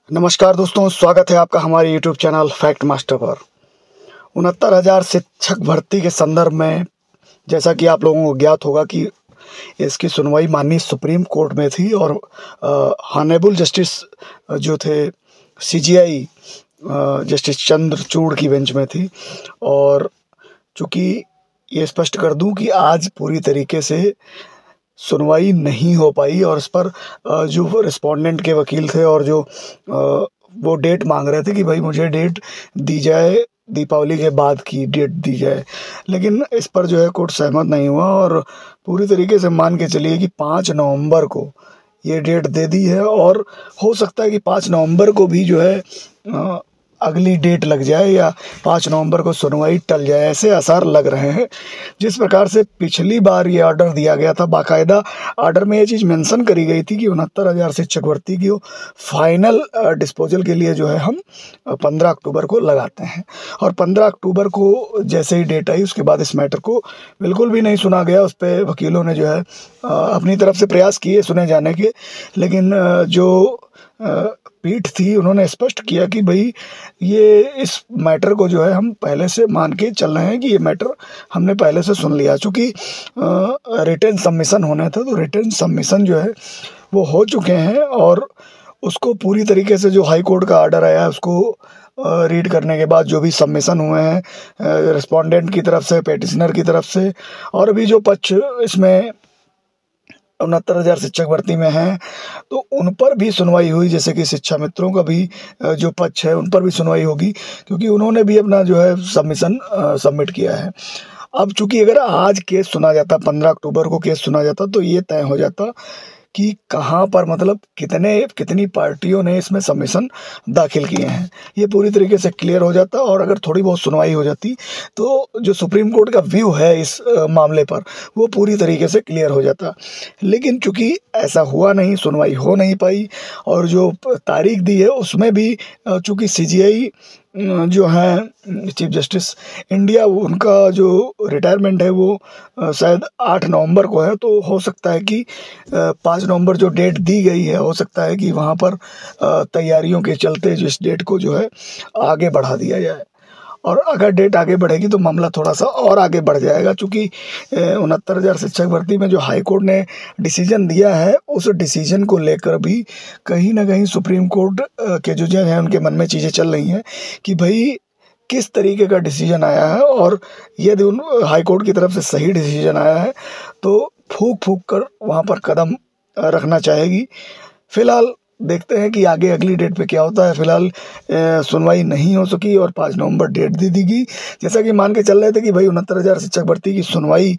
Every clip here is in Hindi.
नमस्कार दोस्तों, स्वागत है आपका हमारे यूट्यूब चैनल फैक्ट मास्टर पर। 69,000 शिक्षक भर्ती के संदर्भ में जैसा कि आप लोगों को ज्ञात होगा कि इसकी सुनवाई माननीय सुप्रीम कोर्ट में थी और हॉनरेबल जस्टिस जो थे सीजेआई जस्टिस चंद्रचूड़ की बेंच में थी। और चूँकि ये स्पष्ट कर दूं कि आज पूरी तरीके से सुनवाई नहीं हो पाई और इस पर जो रिस्पोंडेंट के वकील थे और जो वो डेट मांग रहे थे कि भाई मुझे डेट दी जाए, दीपावली के बाद की डेट दी जाए, लेकिन इस पर जो है कोर्ट सहमत नहीं हुआ और पूरी तरीके से मान के चलिए कि 5 नवंबर को ये डेट दे दी है। और हो सकता है कि 5 नवंबर को भी जो है अगली डेट लग जाए या 5 नवंबर को सुनवाई टल जाए, ऐसे आसार लग रहे हैं। जिस प्रकार से पिछली बार ये ऑर्डर दिया गया था, बाकायदा ऑर्डर में ये चीज़ मेंशन करी गई थी कि 69,000 शिक्षक भर्ती की फाइनल डिस्पोजल के लिए जो है हम 15 अक्टूबर को लगाते हैं। और 15 अक्टूबर को जैसे ही डेट आई उसके बाद इस मैटर को बिल्कुल भी नहीं सुना गया। उस पर वकीलों ने जो है अपनी तरफ से प्रयास किए सुने जाने के, लेकिन जो पीठ थी उन्होंने स्पष्ट किया कि भाई ये इस मैटर को जो है हम पहले से मान के चल रहे हैं कि ये मैटर हमने पहले से सुन लिया। चूँकि रिटन सबमिशन होना था तो रिटन सबमिशन जो है वो हो चुके हैं और उसको पूरी तरीके से जो हाई कोर्ट का ऑर्डर आया उसको रीड करने के बाद जो भी सबमिशन हुए हैं रिस्पोंडेंट की तरफ से, पेटिशनर की तरफ से, और अभी जो पक्ष इसमें 69,000 शिक्षक भर्ती में हैं तो उन पर भी सुनवाई हुई। जैसे कि शिक्षा मित्रों का भी जो पक्ष है उन पर भी सुनवाई होगी, क्योंकि उन्होंने भी अपना जो है सबमिशन सबमिट किया है। अब चूंकि अगर आज केस सुना जाता, 15 अक्टूबर को केस सुना जाता, तो ये तय हो जाता कि कहाँ पर मतलब कितनी पार्टियों ने इसमें सबमिशन दाखिल किए हैं, ये पूरी तरीके से क्लियर हो जाता। और अगर थोड़ी बहुत सुनवाई हो जाती तो जो सुप्रीम कोर्ट का व्यू है इस मामले पर वो पूरी तरीके से क्लियर हो जाता। लेकिन चूंकि ऐसा हुआ नहीं, सुनवाई हो नहीं पाई और जो तारीख दी है उसमें भी चूंकि सीजेआई जो हैं चीफ जस्टिस इंडिया, उनका जो रिटायरमेंट है वो शायद 8 नवंबर को है, तो हो सकता है कि 5 नवंबर जो डेट दी गई है हो सकता है कि वहाँ पर तैयारियों के चलते जिस डेट को जो है आगे बढ़ा दिया जाए। और अगर डेट आगे बढ़ेगी तो मामला थोड़ा सा और आगे बढ़ जाएगा। चूँकि 69,000 शिक्षक भर्ती में जो हाई कोर्ट ने डिसीजन दिया है उस डिसीजन को लेकर भी कहीं ना कहीं सुप्रीम कोर्ट के जो जज हैं उनके मन में चीज़ें चल रही हैं कि भाई किस तरीके का डिसीजन आया है, और यदि उन हाई कोर्ट की तरफ से सही डिसीजन आया है तो फूक फूक कर वहाँ पर कदम रखना चाहेगी। फिलहाल देखते हैं कि आगे अगली डेट पे क्या होता है। फिलहाल सुनवाई नहीं हो सकी और 5 नवंबर डेट दे दी गई। जैसा कि मान के चल रहे थे कि भाई 69,000 शिक्षक भर्ती की सुनवाई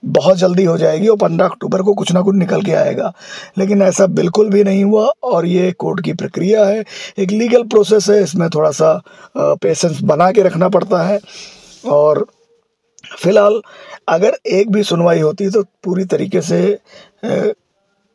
बहुत जल्दी हो जाएगी और 15 अक्टूबर को कुछ ना कुछ निकल के आएगा, लेकिन ऐसा बिल्कुल भी नहीं हुआ। और ये कोर्ट की प्रक्रिया है, एक लीगल प्रोसेस है, इसमें थोड़ा सा पेशेंस बना के रखना पड़ता है। और फिलहाल अगर एक भी सुनवाई होती तो पूरी तरीके से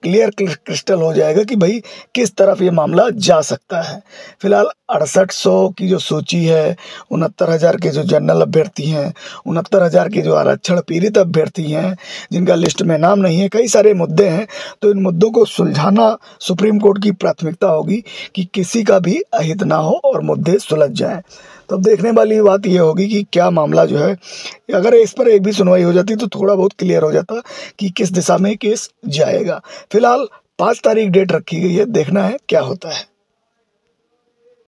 क्लियर क्रिस्टल हो जाएगा कि भाई किस तरफ ये मामला जा सकता है। फिलहाल 6800 की जो सूची है, 69,000 के जो जनरल अभ्यर्थी हैं, 69,000 के जो आरक्षण पीड़ित अभ्यर्थी हैं जिनका लिस्ट में नाम नहीं है, कई सारे मुद्दे हैं। तो इन मुद्दों को सुलझाना सुप्रीम कोर्ट की प्राथमिकता होगी कि किसी का भी अहित ना हो और मुद्दे सुलझ जाएं। तो अब देखने वाली बात ये होगी कि क्या मामला जो है, अगर इस पर एक भी सुनवाई हो जाती तो थोड़ा बहुत क्लियर हो जाता कि किस दिशा में केस जाएगा। फिलहाल 5 तारीख डेट रखी गई है, देखना है क्या होता है।